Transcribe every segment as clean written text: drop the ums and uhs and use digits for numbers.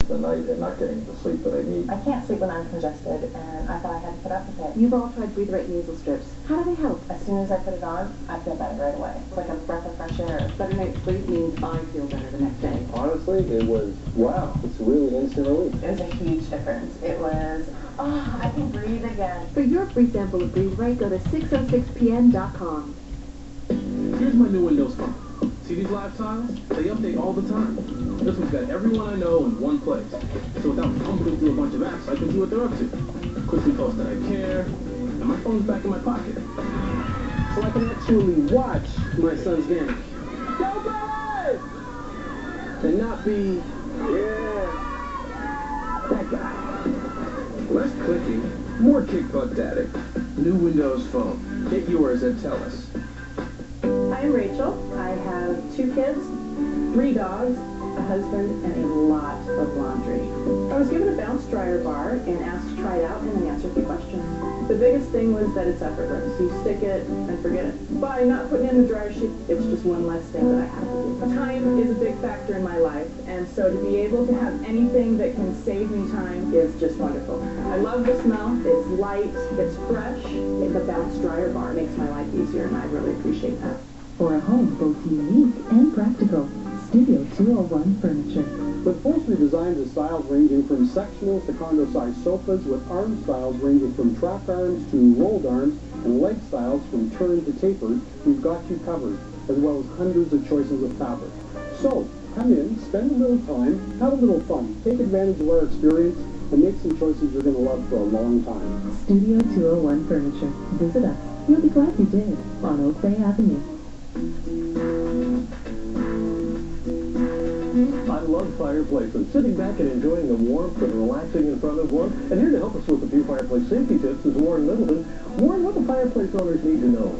the night and not getting the sleep that I need. I can't sleep when I'm congested, and I thought I had to put up with it. You've all tried Breathe Right nasal strips. How do they help? As soon as I put it on, I feel better right away. It's like a breath of fresh air. Better night's sleep means I feel better the next day. Honestly, it was, wow, it's really instant relief. It was a huge difference. It was, oh, I can breathe again. For your free sample of Breathe Right, go to 606pn.com. Here's my new Windows phone. See these live tiles? They update all the time. This one's got everyone I know in one place. So without fumbling through a bunch of apps, I can see what they're up to. Quickly post that I care, and my phone's back in my pocket. So I can actually watch my son's game. Go Braves! And not be, that guy. Less clicking, more kick butt dadding. New Windows Phone. Get yours at TELUS. I'm Rachel. I have 2 kids, 3 dogs, a husband, and a lot of laundry. I was given a bounce dryer bar and asked to try it out, and I answered the questions. The biggest thing was that it's effortless. You stick it and forget it. By not putting in the dryer sheet, it's just one less thing that I have to do. Time is a big factor in my life, and so to be able to have anything that can save me time is just wonderful. I love the smell. It's light, it's fresh. The bounce dryer bar makes my life easier, and I really appreciate that. For a home both unique and practical, Studio 201 Furniture. With upholstery designs and styles ranging from sectionals to condo-sized sofas, with arm styles ranging from track arms to rolled arms, and leg styles from turned to tapered, we've got you covered, as well as hundreds of choices of fabric. So, come in, spend a little time, have a little fun, take advantage of our experience, and make some choices you're going to love for a long time. Studio 201 Furniture. Visit us. You'll be glad you did. On Oak Bay Avenue. I love fireplaces. Sitting back and enjoying the warmth and relaxing in front of one. And here to help us with a few fireplace safety tips is Warren Middleton. Warren, what do fireplace owners need to know?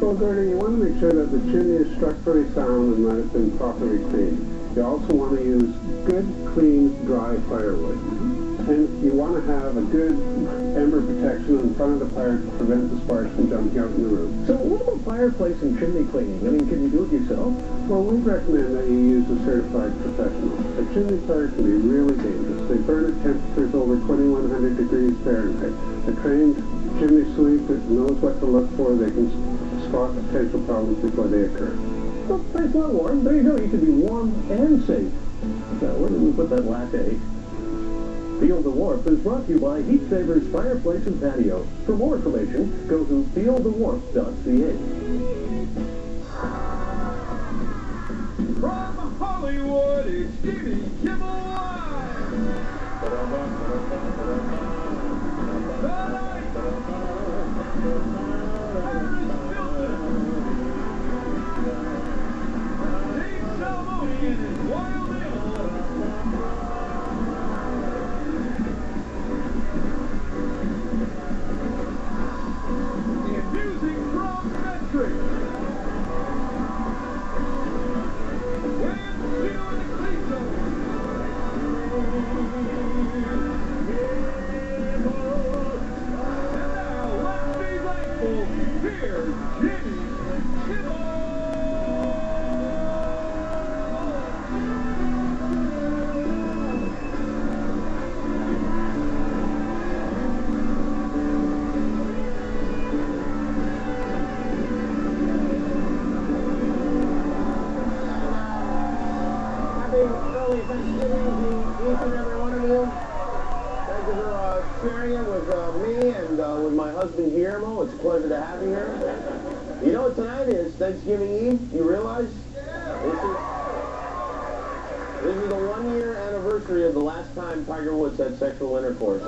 Well, Gordon, you want to make sure that the chimney is structurally sound and that it's been properly cleaned. You also want to use good, clean, dry firewood. And you want to have a good ember protection in front of the fire to prevent the sparks from jumping out in the room. So what about fireplace and chimney cleaning? I mean, can you do it yourself? Well, we recommend that you use a certified professional. A chimney fire can be really dangerous. They burn at temperatures over 2100 degrees Fahrenheit. A trained chimney sweep that knows what to look for, they can spot potential problems before they occur. Well, thanks a lot, Warren. There you go. You can be warm and safe. Now, where did we put that latte? Feel the Warmth is brought to you by Heat Savers Fireplace and Patio. For more information, go to feelthewarmth.ca. From Hollywood, it's Jimmy Kimmel early Thanksgiving to each and every one of you. Thank you for sharing it with me and with my husband Guillermo. It's a pleasure to have you here. You know what tonight is? Thanksgiving Eve. You realize? This is the 1-year anniversary of the last time Tiger Woods had sexual intercourse.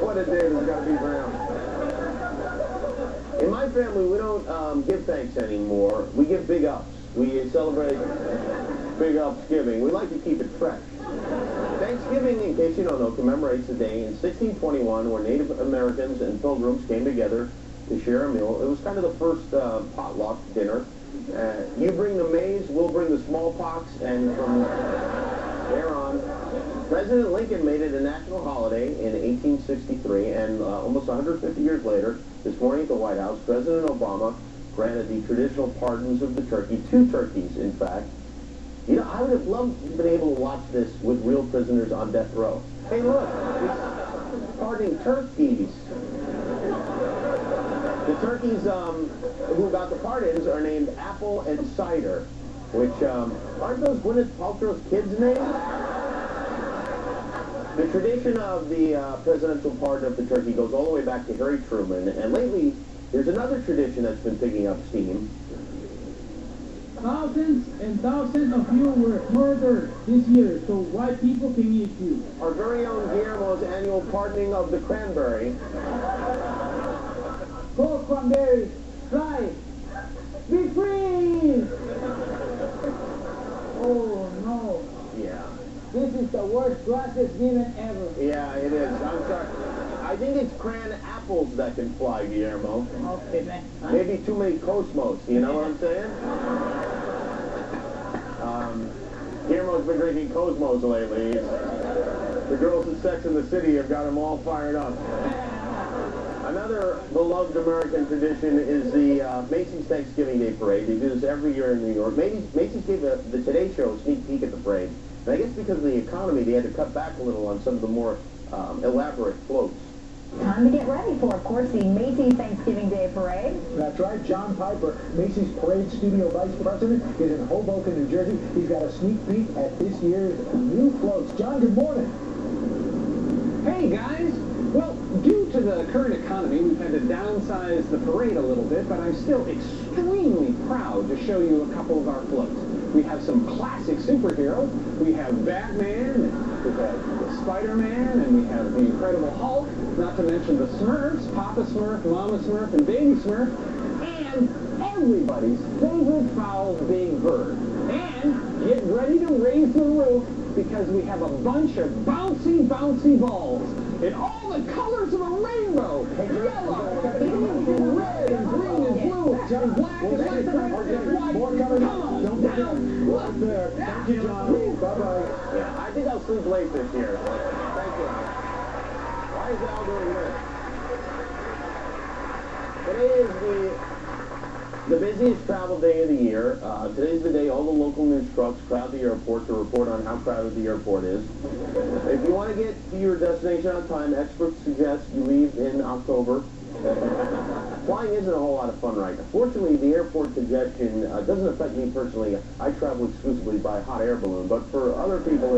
What a day there's got to be for him. In my family, we don't give thanks anymore. We give big ups. We celebrate big Upsgiving. We like to keep it fresh. Thanksgiving, in case you don't know, commemorates the day in 1621 where Native Americans and pilgrims came together to share a meal. It was kind of the first potluck dinner. You bring the maize, we'll bring the smallpox, and from there on, President Lincoln made it a national holiday in 1863, and almost 150 years later, this morning at the White House, President Obama granted the traditional pardons of the turkey, 2 turkeys, in fact, You know, I would have loved to have been able to watch this with real prisoners on death row. Hey, look, it's parting turkeys. The turkeys who got the pardons are named Apple and Cider, which aren't those Gwyneth Paltrow's kids' names? The tradition of the presidential pardon of the turkey goes all the way back to Harry Truman, and lately there's another tradition that's been picking up steam. Thousands and thousands of you were murdered this year, so white people can eat you. Our very own Guillermo's annual pardoning of the cranberry. Go, cranberry, fly, be free! Oh no, Yeah. this is the worst gratis given ever. Yeah, it is. I'm sorry. I think it's cran apples that can fly, Guillermo. Okay, man. Maybe too many Cosmos, you know what I'm saying? Guillermo's been drinking Cosmos lately. The girls at Sex and the City have got him all fired up. Another beloved American tradition is the Macy's Thanksgiving Day Parade. They do this every year in New York. Macy's gave the Today Show a sneak peek at the parade. And I guess because of the economy, they had to cut back a little on some of the more elaborate floats. Time to get ready for, of course, the Macy's Thanksgiving Day Parade. That's right. John Piper, Macy's Parade Studio Vice President, is in Hoboken, New Jersey. He's got a sneak peek at this year's new floats. John, good morning. Hey, guys. Well, due to the current economy, we've had to downsize the parade a little bit, but I'm still extremely proud to show you a couple of our floats. We have some classic superheroes. We have Batman, we have Spider-Man, and we have the Incredible Hulk, not to mention the Smurfs, Papa Smurf, Mama Smurf, and Baby Smurf, and everybody's favorite fowl, Big Bird. And get ready to raise the roof because we have a bunch of bouncy, bouncy balls in all the colors of a rainbow. Yellow, pink, and red, and green, and blue, and black, and white, and white. Come on, Don't forget. Right there. Thank you, John. Bye-bye. Yeah, I think I'll sleep late this year. Thank you. Why is Al doing this? Today is the busiest travel day of the year. Today's the day all the local news trucks crowd the airport to report on how crowded the airport is. If you want to get to your destination on time, experts suggest you leave in October. Flying isn't a whole lot of fun right now. Fortunately, the airport congestion doesn't affect me personally. I travel exclusively by hot air balloon, but for other people,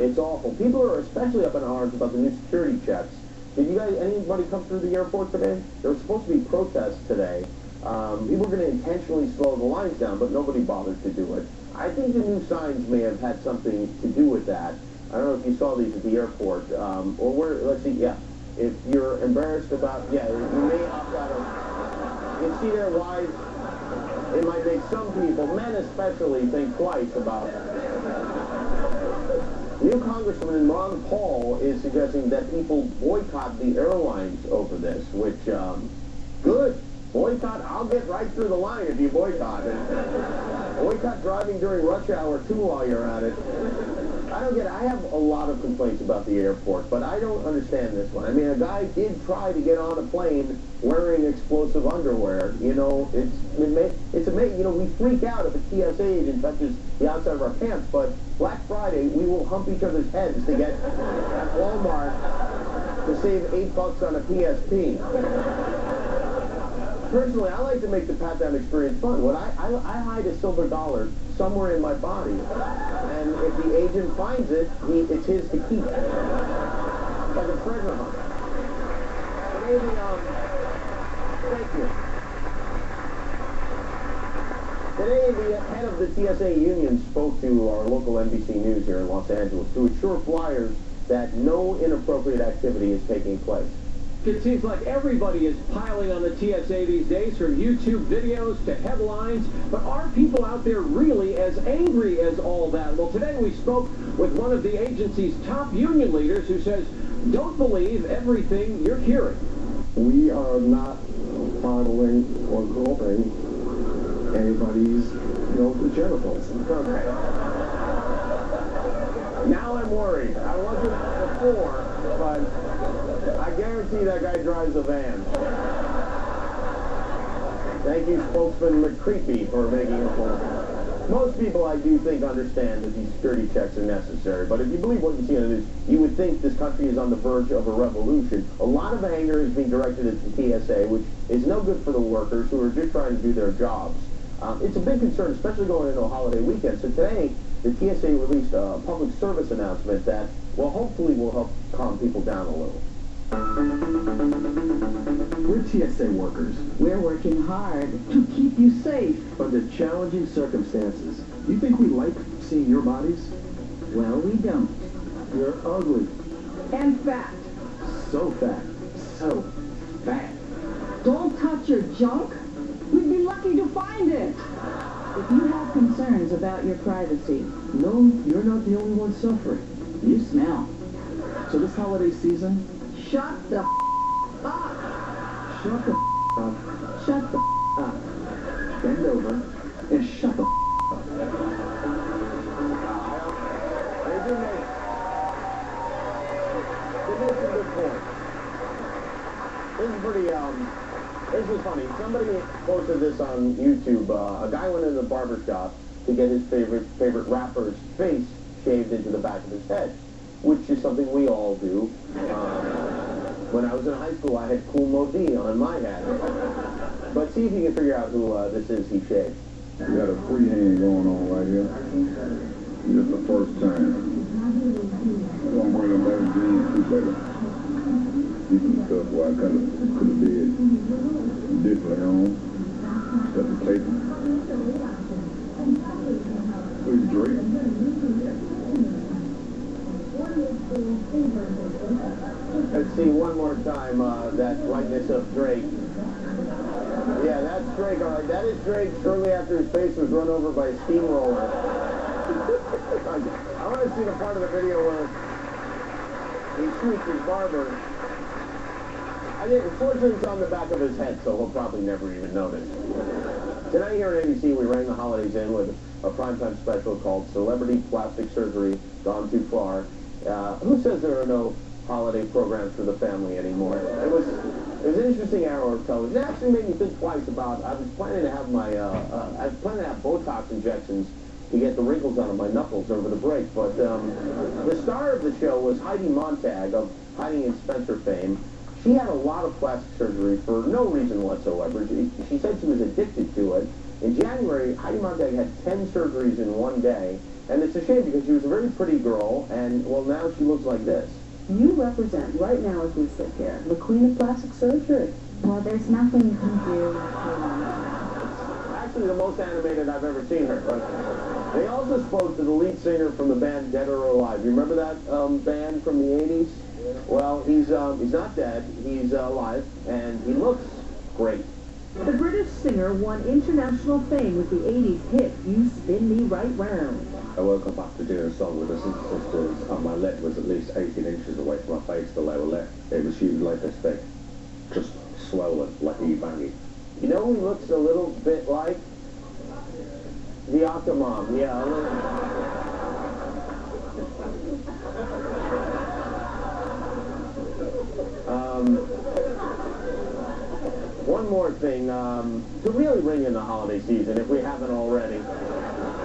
it's awful. People are especially up in arms about the new security checks. Did anybody come through the airport today? There was supposed to be protests today. People were going to intentionally slow the lines down, but nobody bothered to do it. I think the new signs may have had something to do with that. I don't know if you saw these at the airport, or where, let's see, yeah. If you're embarrassed about, yeah, you may opt out of, you can see there why it might make some people, men especially, think twice about it. New Congressman Ron Paul is suggesting that people boycott the airlines over this, which, good. Boycott, I'll get right through the line if you boycott it. Boycott driving during rush hour, too, while you're at it. I don't get it. I have a lot of complaints about the airport, but I don't understand this one. I mean, a guy did try to get on a plane wearing explosive underwear. You know, it's amazing. You know, we freak out if a TSA agent touches the outside of our pants, but Black Friday, we will hump each other's heads to get at Walmart to save $8 on a PSP. Personally, I like to make the pat-down experience fun. What I hide a silver dollar somewhere in my body, and if the agent finds it, it's his to keep. It's like a treasure hunt. Today, thank you. Today, the head of the TSA union spoke to our local NBC News here in Los Angeles to assure flyers that no inappropriate activity is taking place. It seems like everybody is piling on the TSA these days, from YouTube videos to headlines. But are people out there really as angry as all that? Well, today we spoke with one of the agency's top union leaders who says, don't believe everything you're hearing. We are not fondling or groping anybody's, genitals. Okay. Now I'm worried. I wasn't before, but I guarantee that guy drives a van. Thank you, spokesman McCreepy, for making a point. Most people, I do think, understand that these security checks are necessary. But if you believe what you see on the news, you would think this country is on the verge of a revolution. A lot of anger is being directed at the TSA, which is no good for the workers who are just trying to do their jobs. It's a big concern, especially going into a holiday weekend. So today, the TSA released a public service announcement that, well, hopefully will help calm people down a little. We're TSA workers. We're working hard to keep you safe. Under challenging circumstances. You think we like seeing your bodies? Well, we don't. You're ugly. And fat. So fat. So fat. Don't touch your junk. We'd be lucky to find it. If you have concerns about your privacy, No, you're not the only one suffering. you smell. So this holiday season, Shut the up. shut the up, Shut the up, bend over, and shut the up. They do make some good points. This is pretty, this was funny. Somebody posted this on YouTube. A guy went into the barber shop to get his favorite rapper's face shaved into the back of his head, which is something we all do. When I was in high school, I had Cool Modi on my hat. But see if you can figure out who this is he shaved. We got a freehand going on right here. This is the first time. I'm gonna bring them back again too later. See some stuff where I could have did differently on. Stuff to take. Who's Drake? Let's see one more time that likeness of Drake. Yeah, that's Drake, all right. That is Drake shortly after his face was run over by a steamroller. I want to see the part of the video where he shoots his barber. I think, unfortunately, it's on the back of his head, so he'll probably never even notice. Tonight here on ABC, we rang the holidays in with a primetime special called Celebrity Plastic Surgery Gone Too Far. Who says there are no holiday programs for the family anymore? It was an interesting hour of television. It actually made me think twice about, I was planning to have Botox injections to get the wrinkles out of my knuckles over the break, but the star of the show was Heidi Montag of Heidi and Spencer fame. She had a lot of plastic surgery for no reason whatsoever. She said she was addicted to it. In January, Heidi Montag had 10 surgeries in one day, and it's a shame because she was a very pretty girl, and, well, now she looks like this. You represent, right now as we sit here, the queen of plastic surgery. Well, there's nothing you can do. Actually, the most animated I've ever seen her. But they also spoke to the lead singer from the band Dead or Alive. You remember that band from the 80s? Well, he's not dead. He's alive, and he looks great. The British singer won international fame with the 80s hit, You Spin Me Right Round. I woke up after doing a song with the sisters, and my lip was at least 18 inches away from my face, the lower lip. It was huge, like this thick, just swollen, like e-banging. You know who he looks a little bit like? The Octomom, yeah. One more thing, to really bring in the holiday season, if we haven't already.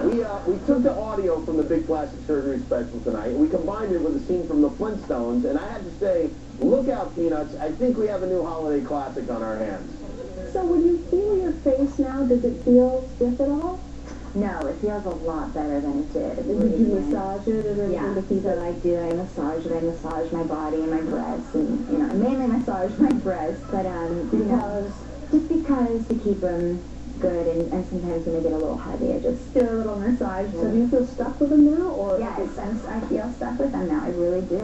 We took the audio from the Big Plastic Surgery special tonight, and we combined it with a scene from the Flintstones, and I had to say, look out, Peanuts, I think we have a new holiday classic on our hands. So when you feel your face now, does it feel stiff at all? No, it feels a lot better than it did. It Did really you did. massage it or anything Yeah, to keep so it? I do. I massage it. I massage my body and my breasts, and I mainly massage my breasts. But just because to keep them good, and sometimes when they get a little heavy, I just do a little massage. So do you feel stuck with them now, or? Yes, I feel stuck with them now. I really do.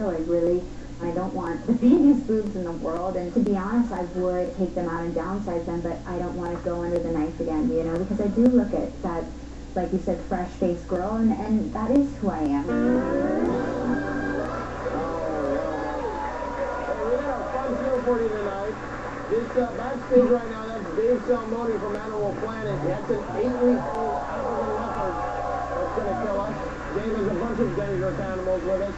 I don't want the biggest boobs in the world, and to be honest, I would take them out and downsize them, but I don't want to go under the knife again, because I do look at that, like you said, fresh-faced girl, and that is who I am. Hey, we got a fun show for you tonight. This backstage right now, that's Dave Salmoni from Animal Planet. That's an 8-week-old African leopard that's going to kill us. Dave has a bunch of dangerous animals with us.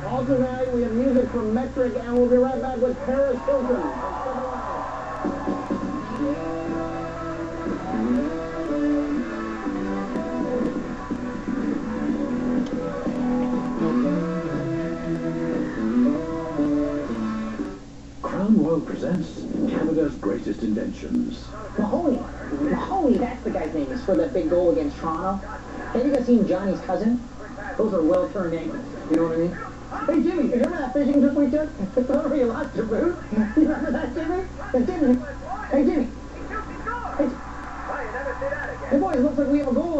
Also tonight, we have music from Metric, and we'll be right back with Paris Hilton. presents Canada's greatest inventions. Mahoney, that's the guy's name. He's for that big goal against Toronto. Have you guys seen Johnny's cousin? Those are well-turned ankles. You know what I mean? Hey, Jimmy, you remember that fishing trip we took? Remember you lost your boot? You remember that, Jimmy? Hey, Jimmy. Hey, Jimmy. Hey, boys, looks like we have a goal